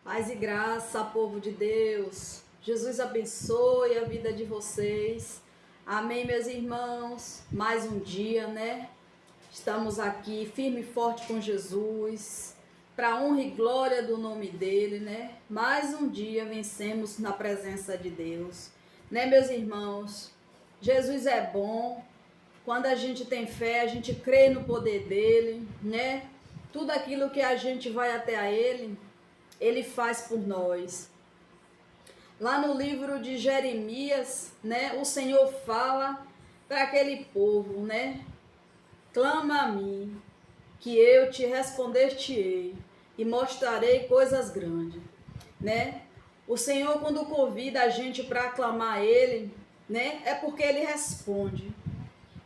Paz e graça, povo de Deus. Jesus abençoe a vida de vocês. Amém, meus irmãos. Mais um dia, né? Estamos aqui firme e forte com Jesus, para honra e glória do nome dele, né? Mais um dia vencemos na presença de Deus, né, meus irmãos? Jesus é bom. Quando a gente tem fé, a gente crê no poder dele, né? Tudo aquilo que a gente vai até a ele faz por nós. Lá no livro de Jeremias, né, o Senhor fala para aquele povo, né? Clama a mim, que eu te responder-te-ei e mostrarei coisas grandes, né? O Senhor, quando convida a gente para clamar a Ele, né, é porque Ele responde.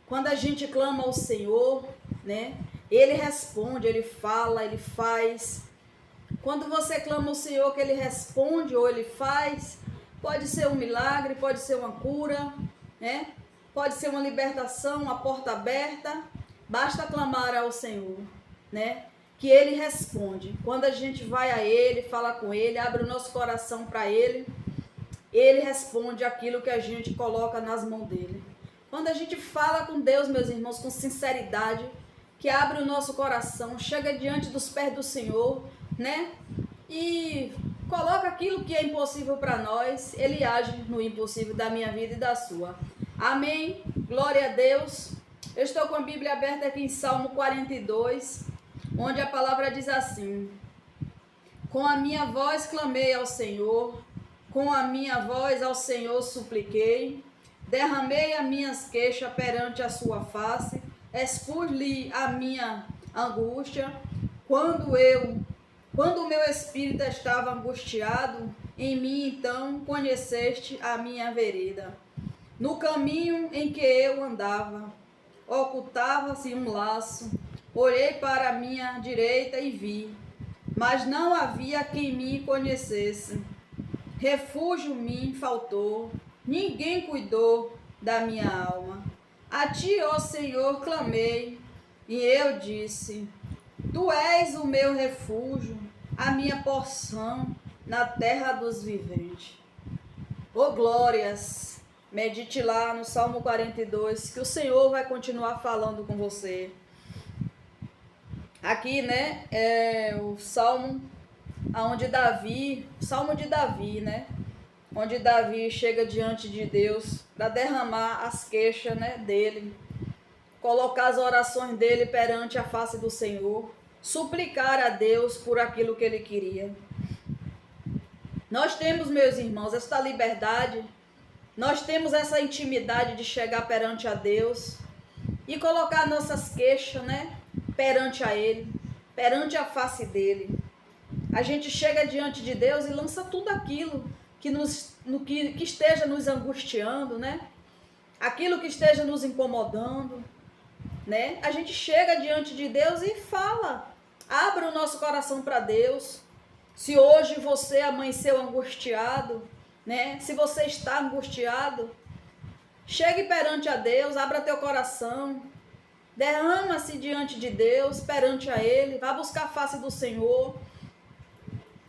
Quando a gente clama ao Senhor, né, Ele responde, Ele fala, Ele faz. Quando você clama ao Senhor que Ele responde ou Ele faz, pode ser um milagre, pode ser uma cura, né? Pode ser uma libertação, uma porta aberta. Basta clamar ao Senhor, né? Que Ele responde. Quando a gente vai a Ele, fala com Ele, abre o nosso coração para Ele, Ele responde aquilo que a gente coloca nas mãos dEle. Quando a gente fala com Deus, meus irmãos, com sinceridade, que abre o nosso coração, chega diante dos pés do Senhor, né? E coloca aquilo que é impossível para nós, Ele age no impossível da minha vida e da sua. Amém? Glória a Deus. Eu estou com a Bíblia aberta aqui em Salmo 42, onde a palavra diz assim: com a minha voz clamei ao Senhor, com a minha voz ao Senhor supliquei, derramei as minhas queixas perante a sua face, expus-lhe a minha angústia, quando o meu espírito estava angustiado, em mim então conheceste a minha vereda. No caminho em que eu andava, ocultava-se um laço, olhei para a minha direita e vi, mas não havia quem me conhecesse. Refúgio me faltou, ninguém cuidou da minha alma. A ti, ó Senhor, clamei, e eu disse: tu és o meu refúgio, a minha porção na terra dos viventes. Ô glórias! Medite lá no Salmo 42, que o Senhor vai continuar falando com você. Aqui, né, é o Salmo Salmo de Davi, né? Onde Davi chega diante de Deus para derramar as queixas, né, dele, colocar as orações dele perante a face do Senhor, suplicar a Deus por aquilo que ele queria. Nós temos, meus irmãos, esta liberdade, nós temos essa intimidade de chegar perante a Deus e colocar nossas queixas, né, perante a Ele, perante a face dele. A gente chega diante de Deus e lança tudo aquilo que esteja nos angustiando, né? Aquilo que esteja nos incomodando, né? A gente chega diante de Deus e fala, abre o nosso coração para Deus. Se hoje você amanheceu angustiado, né? Se você está angustiado, chegue perante a Deus, abra teu coração, derrama-se diante de Deus, perante a Ele, vá buscar a face do Senhor,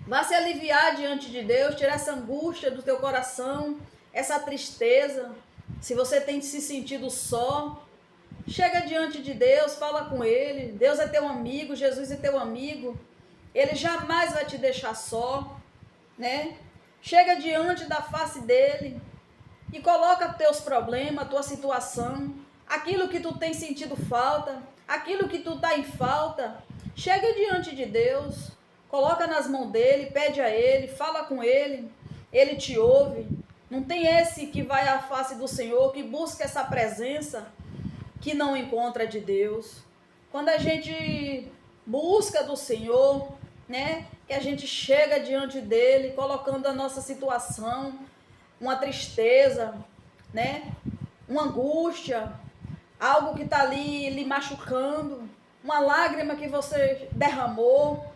vá se aliviar diante de Deus, tirar essa angústia do teu coração, essa tristeza. Se você tem se sentido só, chega diante de Deus, fala com Ele. Deus é teu amigo, Jesus é teu amigo. Ele jamais vai te deixar só, né? Chega diante da face dele e coloca teus problemas, tua situação, aquilo que tu tem sentido falta, aquilo que tu tá em falta. Chega diante de Deus, coloca nas mãos dele, pede a ele, fala com ele, ele te ouve. Não tem esse que vai à face do Senhor, que busca essa presença, que não encontra de Deus. Quando a gente busca do Senhor, né, que a gente chega diante dele, colocando a nossa situação, uma tristeza, né, uma angústia, algo que está ali lhe machucando, uma lágrima que você derramou.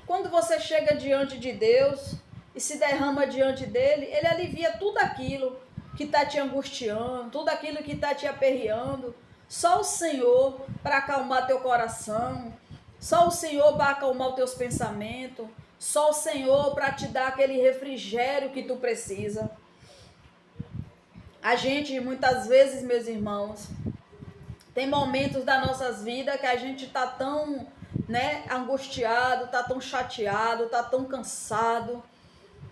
Quando você chega diante de Deus e se derrama diante dele, ele alivia tudo aquilo que está te angustiando, tudo aquilo que está te aperreando. Só o Senhor para acalmar teu coração, só o Senhor para acalmar os teus pensamentos, Só o Senhor para te dar aquele refrigério que tu precisa. A gente, muitas vezes, meus irmãos, tem momentos das nossas vidas que a gente está tão, angustiado, está tão chateado, está tão cansado,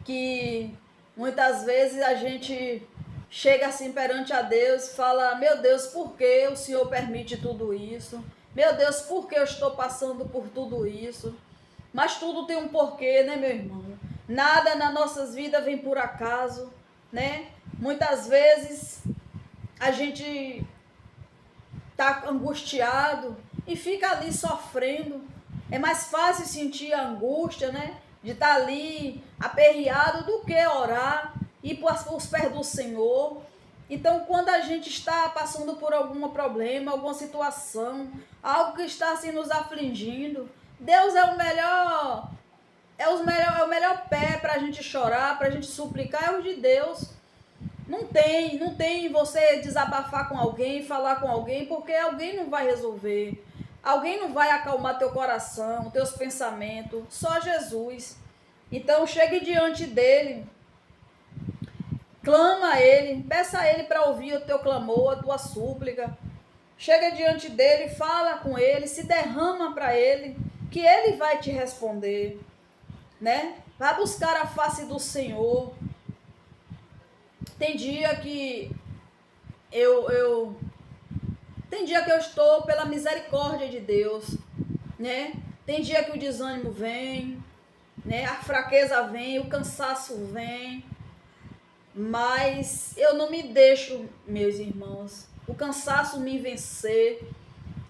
que muitas vezes a gente chega assim perante a Deus e fala: meu Deus, por que o Senhor permite tudo isso? Meu Deus, por que eu estou passando por tudo isso? Mas tudo tem um porquê, né, meu irmão? Nada nas nossas vidas vem por acaso, né? Muitas vezes a gente tá angustiado e fica ali sofrendo. É mais fácil sentir a angústia, né? De estar ali aperreado do que orar, ir para os pés do Senhor. Então, quando a gente está passando por algum problema, alguma situação, algo que está assim nos afligindo, Deus é o melhor, é o melhor pé para a gente chorar, para a gente suplicar, é o de Deus. Não tem você desabafar com alguém, falar com alguém, porque alguém não vai resolver. Alguém não vai acalmar teu coração, teus pensamentos, só Jesus. Então chegue diante dele, clama a ele, peça a ele para ouvir o teu clamor, a tua súplica. Chega diante dele, fala com ele, se derrama para ele, que ele vai te responder, né? Vai buscar a face do Senhor. Tem dia que eu estou pela misericórdia de Deus, né? Tem dia que o desânimo vem, né? A fraqueza vem, o cansaço vem, mas eu não me deixo, meus irmãos, o cansaço me vencer,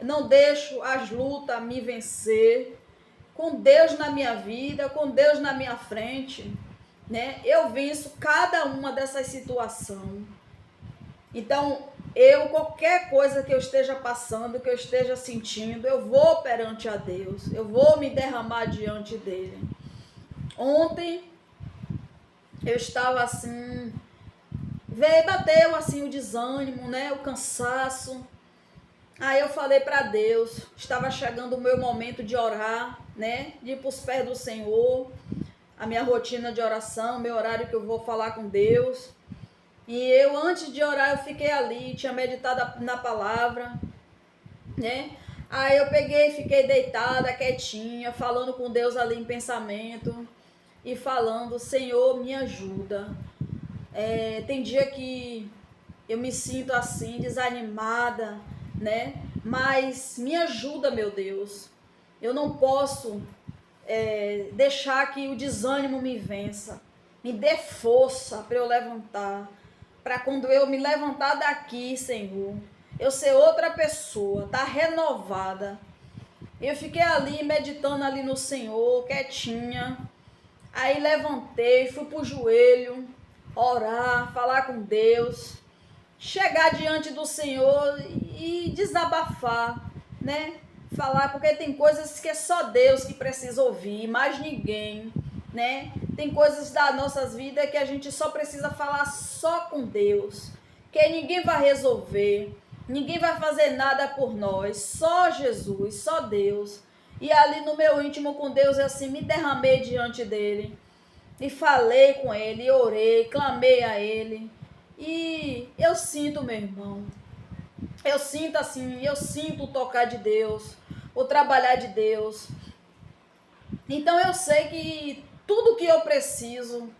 não deixo as lutas me vencer. Com Deus na minha vida, com Deus na minha frente, né? Eu venço cada uma dessas situações. Então, qualquer coisa que eu esteja passando, que eu esteja sentindo, eu vou perante a Deus, eu vou me derramar diante dele. Ontem, eu estava assim, bateu assim o desânimo, né? O cansaço. Aí eu falei para Deus, estava chegando o meu momento de orar, né? De ir para os pés do Senhor, a minha rotina de oração, meu horário que eu vou falar com Deus. E eu, antes de orar, eu fiquei ali, tinha meditado na palavra, né? Aí eu fiquei deitada, quietinha, falando com Deus ali em pensamento e falando: Senhor, me ajuda. Tem dia que eu me sinto assim, desanimada, né? Mas me ajuda, meu Deus. Eu não posso deixar que o desânimo me vença. Me dê força para eu levantar. Para quando eu me levantar daqui, Senhor, eu ser outra pessoa, tá renovada. Eu fiquei ali, meditando ali no Senhor, quietinha. Aí levantei, fui pro joelho, orar, falar com Deus, chegar diante do Senhor e desabafar, né? Falar, porque tem coisas que é só Deus que precisa ouvir, mais ninguém, né? Tem coisas das nossas vidas que a gente só precisa falar só com Deus, que ninguém vai resolver, ninguém vai fazer nada por nós, só Jesus, só Deus. E ali no meu íntimo com Deus, eu assim, me derramei diante dele, e falei com ele, orei, clamei a ele, e eu sinto, meu irmão, eu sinto o tocar de Deus, o trabalhar de Deus. Então eu sei que tudo que eu preciso,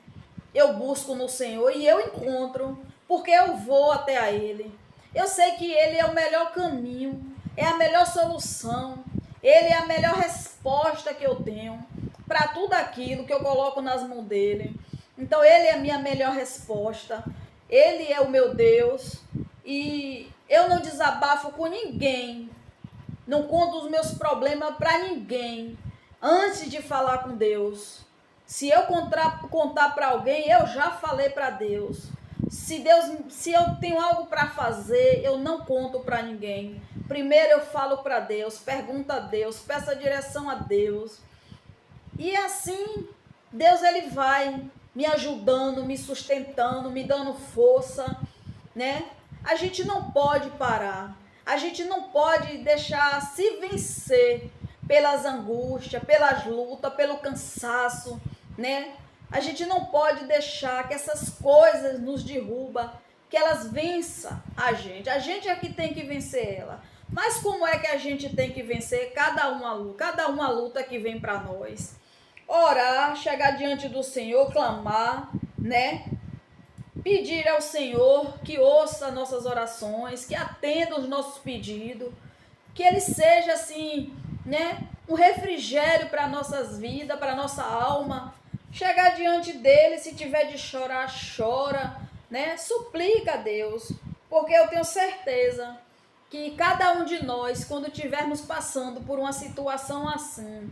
eu busco no Senhor e eu encontro, porque eu vou até a Ele. Eu sei que Ele é o melhor caminho, é a melhor solução, Ele é a melhor resposta que eu tenho para tudo aquilo que eu coloco nas mãos dEle. Então Ele é a minha melhor resposta, Ele é o meu Deus, e eu não desabafo com ninguém, não conto os meus problemas para ninguém antes de falar com Deus. Se eu contar para alguém, eu já falei para Deus. Se eu tenho algo para fazer, eu não conto para ninguém. Primeiro eu falo para Deus, pergunto a Deus, peço a direção a Deus. E assim, Deus ele vai me ajudando, me sustentando, me dando força, né? A gente não pode parar. A gente não pode deixar se vencer pelas angústias, pelas lutas, pelo cansaço, né? A gente não pode deixar que essas coisas nos derrubam, que elas vençam a gente. A gente é que tem que vencer ela. Mas como é que a gente tem que vencer cada uma luta que vem para nós? Orar, chegar diante do Senhor, clamar, né? Pedir ao Senhor que ouça nossas orações, que atenda os nossos pedidos, que Ele seja assim, né? Um refrigério para nossas vidas, para nossa alma. Chegar diante dele, se tiver de chorar, chora, né? Suplica a Deus, porque eu tenho certeza que cada um de nós, quando estivermos passando por uma situação assim,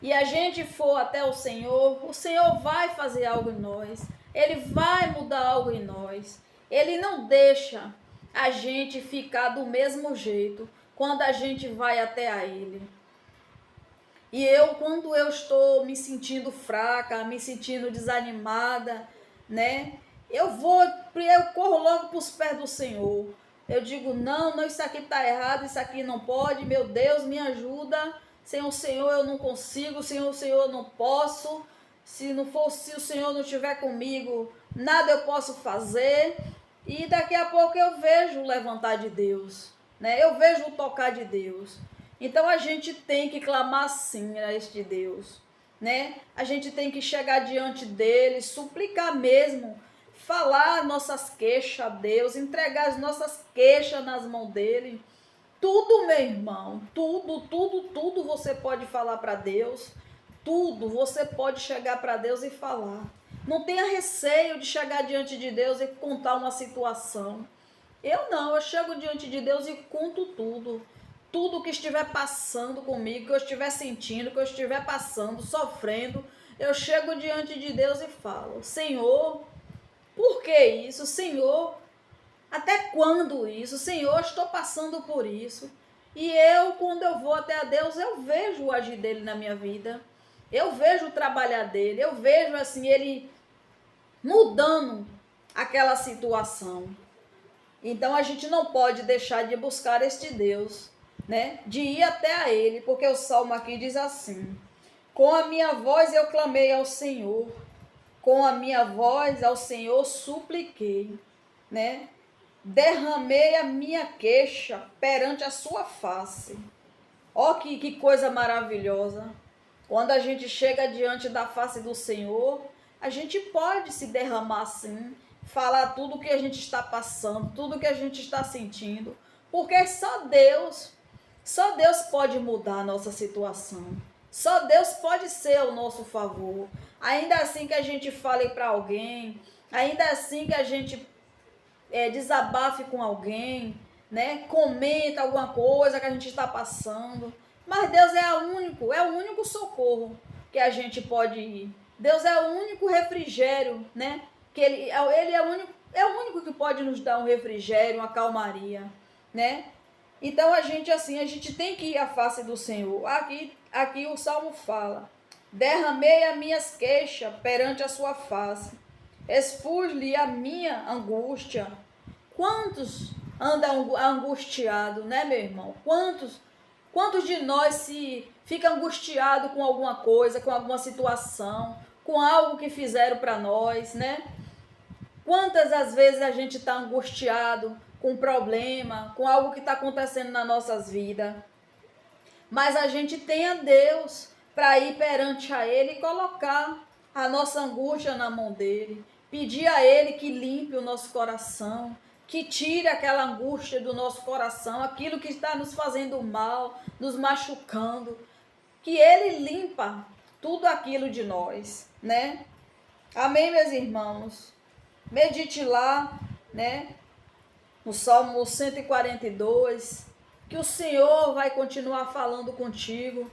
e a gente for até o Senhor vai fazer algo em nós, Ele vai mudar algo em nós, Ele não deixa a gente ficar do mesmo jeito quando a gente vai até a Ele. E quando eu estou me sentindo fraca, me sentindo desanimada, né? Eu corro logo para os pés do Senhor. Eu digo, não, isso aqui está errado, isso aqui não pode, meu Deus, me ajuda. Sem o Senhor eu não consigo, sem o Senhor eu não posso. Se o Senhor não estiver comigo, nada eu posso fazer. E daqui a pouco eu vejo o levantar de Deus, né? Eu vejo o tocar de Deus. Então a gente tem que clamar sim a este Deus, né? A gente tem que chegar diante dele, suplicar mesmo, falar nossas queixas a Deus, entregar as nossas queixas nas mãos dele. Tudo, meu irmão, tudo você pode falar para Deus, tudo você pode chegar para Deus e falar. Não tenha receio de chegar diante de Deus e contar uma situação. Eu chego diante de Deus e conto tudo. Tudo que estiver passando comigo, que eu estiver sentindo, que eu estiver passando, sofrendo, eu chego diante de Deus e falo, Senhor, por que isso? Senhor, até quando isso? Senhor, estou passando por isso. E quando eu vou até a Deus, eu vejo o agir dele na minha vida. Eu vejo o trabalhar dele. Eu vejo assim, ele mudando aquela situação. Então a gente não pode deixar de buscar este Deus, né? De ir até a ele, porque o salmo aqui diz assim: com a minha voz eu clamei ao Senhor, com a minha voz ao Senhor supliquei, né? Derramei a minha queixa perante a sua face. Ó, que coisa maravilhosa. Quando a gente chega diante da face do Senhor, a gente pode se derramar assim, falar tudo o que a gente está passando, tudo o que a gente está sentindo, porque só Deus pode mudar a nossa situação. Só Deus pode ser ao nosso favor. Ainda assim que a gente fale para alguém, ainda assim que a gente desabafe com alguém, né? Comenta alguma coisa que a gente está passando. Mas Deus é o único socorro que a gente pode ir. Deus é o único refrigério, né? Que ele é o único que pode nos dar um refrigério, uma calmaria, né? Então a gente tem que ir à face do Senhor. Aqui o Salmo fala: derramei as minhas queixas perante a sua face, expus-lhe a minha angústia. Quantos andam angustiados, né, meu irmão? Quantos de nós se fica angustiado com alguma coisa, com alguma situação, com algo que fizeram para nós, né? Quantas às vezes a gente está angustiado com um problema, com algo que está acontecendo nas nossas vidas. Mas a gente tem a Deus para ir perante a Ele e colocar a nossa angústia na mão dEle. Pedir a Ele que limpe o nosso coração, que tire aquela angústia do nosso coração, aquilo que está nos fazendo mal, nos machucando. Que Ele limpa tudo aquilo de nós, né? Amém, meus irmãos? Medite lá, né? No Salmo 142, que o Senhor vai continuar falando contigo.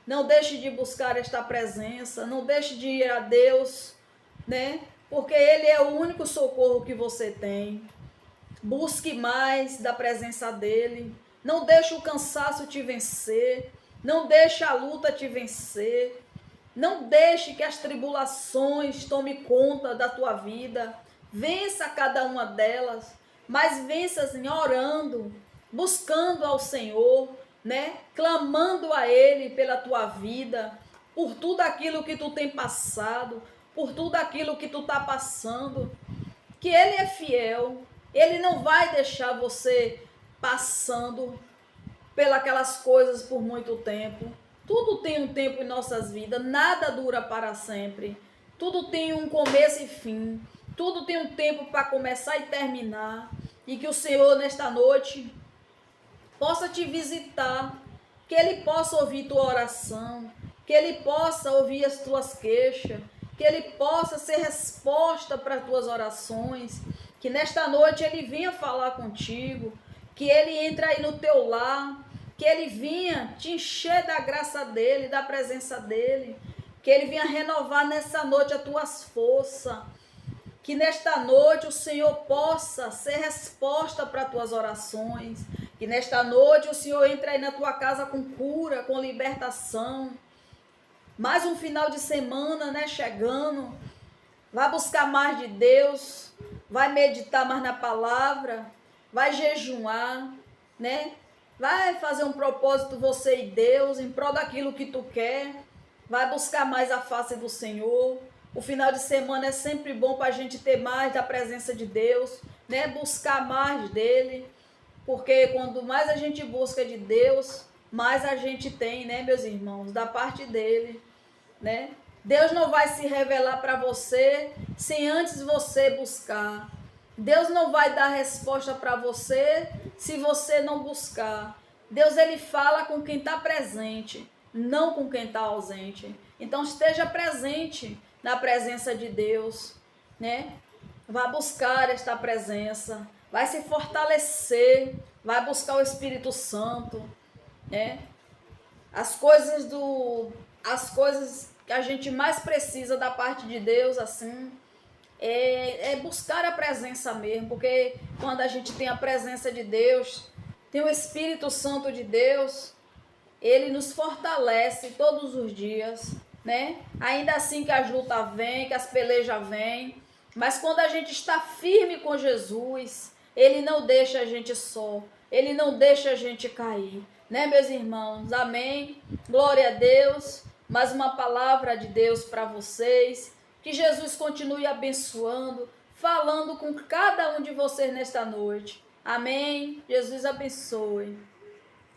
Não deixe de buscar esta presença, não deixe de ir a Deus, né? Porque Ele é o único socorro que você tem. Busque mais da presença dEle. Não deixe o cansaço te vencer. Não deixe a luta te vencer. Não deixe que as tribulações tomem conta da tua vida. Vença cada uma delas, mas vença assim, orando, buscando ao Senhor, né? Clamando a Ele pela tua vida, por tudo aquilo que tu tem passado, por tudo aquilo que tu tá passando, que Ele é fiel, Ele não vai deixar você passando pelas coisas por muito tempo. Tudo tem um tempo em nossas vidas, nada dura para sempre. Tudo tem um começo e fim. Tudo tem um tempo para começar e terminar. E que o Senhor, nesta noite, possa te visitar, que Ele possa ouvir tua oração, que Ele possa ouvir as tuas queixas, que Ele possa ser resposta para as tuas orações, que nesta noite Ele venha falar contigo, que Ele entre aí no teu lar, que Ele vinha te encher da graça dEle, da presença dEle, que Ele venha renovar nessa noite as tuas forças, que nesta noite o Senhor possa ser resposta para as tuas orações, que nesta noite o Senhor entre aí na tua casa com cura, com libertação. Mais um final de semana, né, chegando. Vai buscar mais de Deus, vai meditar mais na palavra, vai jejuar, né? Vai fazer um propósito você e Deus em prol daquilo que tu quer. Vai buscar mais a face do Senhor. O final de semana é sempre bom para a gente ter mais da presença de Deus, né? Buscar mais dele, porque quando mais a gente busca de Deus, mais a gente tem, né, meus irmãos, da parte dele, né? Deus não vai se revelar para você sem antes você buscar. Deus não vai dar resposta para você se você não buscar. Deus, ele fala com quem está presente, não com quem está ausente. Então esteja presente na presença de Deus, né? Vá buscar esta presença, vai se fortalecer, vai buscar o Espírito Santo, né? As coisas que a gente mais precisa da parte de Deus, assim, é buscar a presença mesmo, porque quando a gente tem a presença de Deus, tem o Espírito Santo de Deus, ele nos fortalece todos os dias, né? Ainda assim que as lutas vêm, que as pelejas vêm, mas quando a gente está firme com Jesus, ele não deixa a gente só, ele não deixa a gente cair, né, meus irmãos? Amém? Glória a Deus. Mais uma palavra de Deus para vocês. Que Jesus continue abençoando, falando com cada um de vocês nesta noite. Amém? Jesus abençoe.